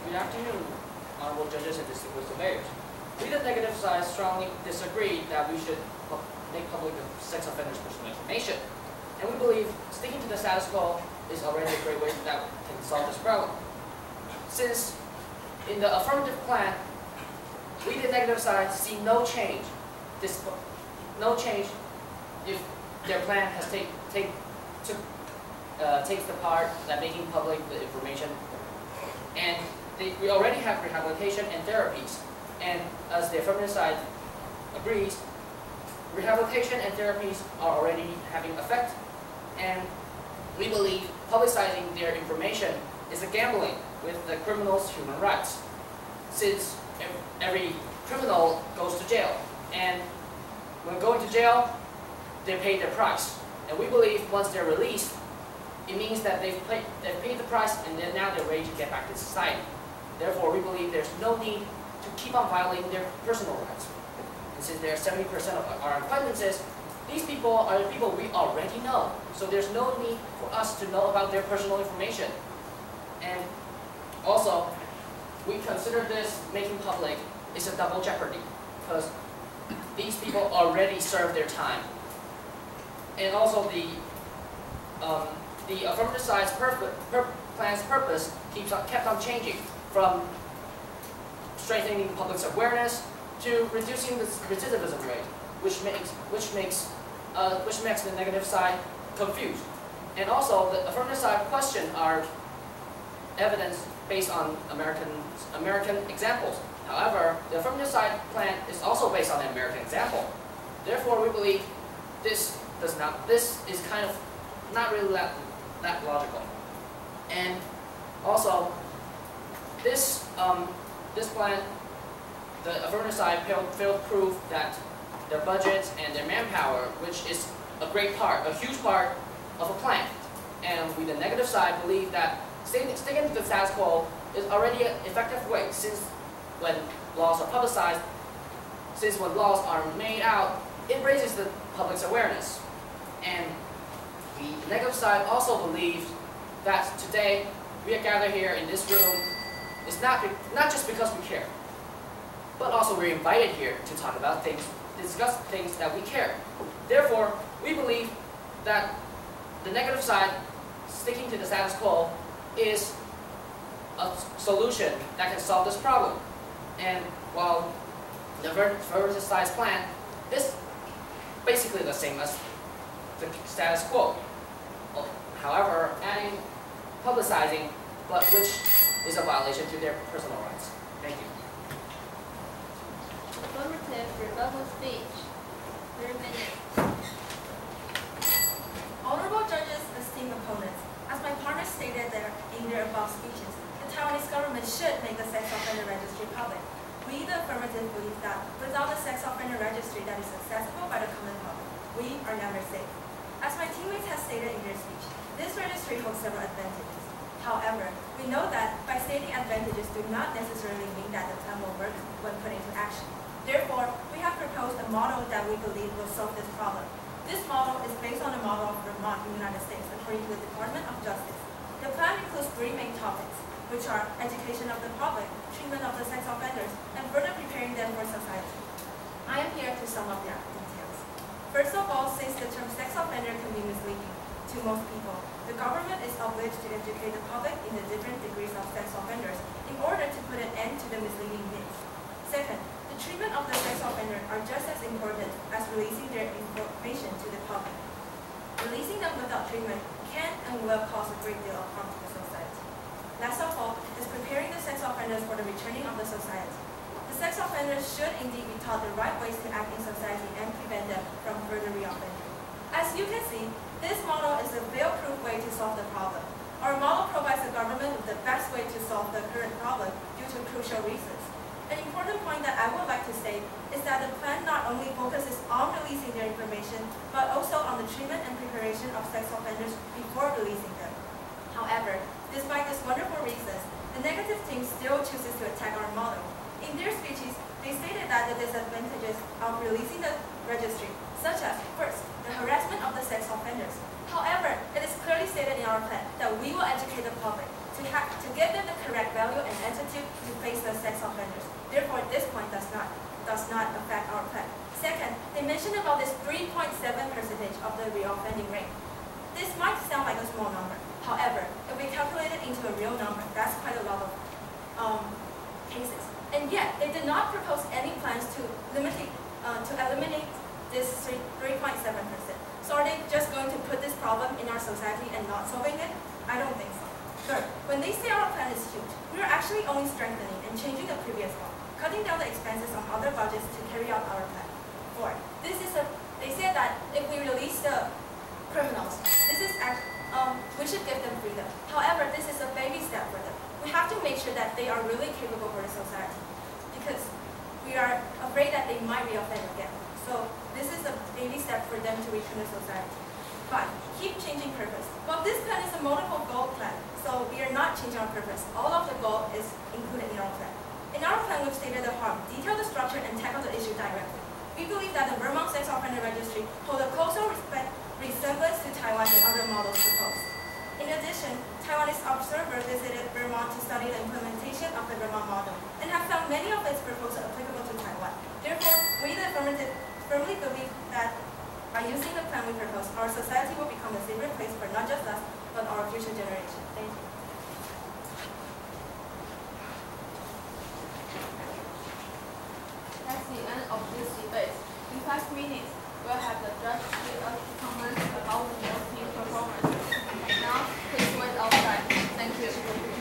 Good afternoon, honorable judges and distinguished surveyors. We, the negative side, strongly disagree that we should make public the sex offenders' personal information. And we believe sticking to the status quo is already a great way that can solve this problem. Since in the affirmative plan, we, the negative side, see no change. No change if their plan has takes the part that making public the information. And we already have rehabilitation and therapies. And as the affirmative side agrees, rehabilitation and therapies are already having effect. And we believe publicizing their information is a gambling with the criminals' human rights, since every criminal goes to jail. And when going to jail, they pay their price. And we believe once they're released, it means that they've paid the price and then now they're ready to get back to society. Therefore, we believe there's no need to keep on violating their personal rights. And since there are 70% of our acquaintances, these people are the people we already know. So there's no need for us to know about their personal information. And also, we consider this making public is a double jeopardy, because these people already served their time. And also the affirmative side's plan's purpose kept on changing, from strengthening the public's awareness to reducing the recidivism rate, which makes the negative side confused. And also, the affirmative side question our evidence based on American examples. However, the affirmative side plan is also based on an American example. Therefore, we believe this is kind of not really that logical. And also, this plan, the affirmative side failed to prove that their budgets and their manpower, which is a huge part of a plan. And we, the negative side, believe that sticking to the status quo is already an effective way, since when laws are publicized, since when laws are made out, it raises the public's awareness. And the negative side also believes that today we are gathered here in this room is not just because we care, but also we're invited here to talk about things, discuss things that we care. Therefore, we believe that the negative side, sticking to the status quo, is a solution that can solve this problem. And while the affirmative side's plan is basically the same as the status quo, however, adding publicizing, but which is a violation to their personal rights. Thank you. Affirmative rebuttal speech. 3 minutes. Honorable judges, esteemed opponents, as my partners stated in their above speeches, the Taiwanese government should make the sex offender registry public. We, the affirmative, believe that without a sex offender registry that is accessible by the common public, we are never safe. As my teammates have stated in their speech, this registry holds several advantages. However, we know that by stating advantages do not necessarily mean that the plan will work when put into action. Therefore, we have proposed a model that we believe will solve this problem. This model is based on the model of Vermont in the United States, according to the Department of Justice. The plan includes 3 main topics, which are education of the public, treatment of the sex offenders, and further preparing them for society. I am here to sum up their details. First of all, since the term sex offender can be misleading to most people, the government is obliged to educate the public in the different degrees of sex offenders in order to put an end to the misleading myths. Second, the treatment of the sex offender are just as important as releasing their information to the public. Releasing them without treatment can and will cause a great deal of harm to the society. Last of all is preparing the sex offenders for the returning of the society. The sex offenders should indeed be taught the right ways to act in society and prevent them from further reoffending. As you can see, this model is a fail-proof way to solve the problem. Our model provides the government with the best way to solve the current problem due to crucial reasons. An important point that I would like to state is that the plan not only focuses on releasing their information, but also on the treatment and preparation of sex offenders before releasing them. However, despite these wonderful reasons, the negative team still chooses to attack our model. In their speeches, they stated that the disadvantages of releasing the registry, such as, first, the harassment of the sex offenders. However, it is clearly stated in our plan that we will educate the public, to give them the correct value and attitude to face the sex offenders. Therefore, this point does not affect our plan. Second, they mentioned about this 3.7% of the reoffending rate. This might sound like a small number. However, if we calculate it into a real number, that's quite a lot of cases. And yet, they did not propose any plans to eliminate this 3.7%. So are they just going to put this problem in our society and not solving it? I don't think so. Third, when they say our plan is huge, we are actually only strengthening and changing the previous one, cutting down the expenses on other budgets to carry out our plan. Fourth, they said that if we release the criminals, we should give them freedom. However, this is a baby step for them. We have to make sure that they are really capable for the society, because we are afraid that they might reoffend again. So this is a baby step for them to return to society. 5. Keep changing purpose. Well, this plan is a multiple goal plan, so we are not changing our purpose. All of the goal is included in our plan. In our plan, we've stated the harm, detail the structure, and tackle the issue directly. We believe that the Vermont Sex Offender Registry holds a closer resemblance to Taiwan and other models proposed. In addition, Taiwanese observers visited Vermont to study the implementation of the Vermont model and have found many of its proposals applicable to Taiwan. Therefore, we, the affirmative, firmly believe that by using the plan we propose, our society will become a safer place for not just us, but our future generation. Thank you. That's the end of this debate. In 5 minutes, we'll have the judge give us comments about the new performance. Now, please wait outside. Thank you.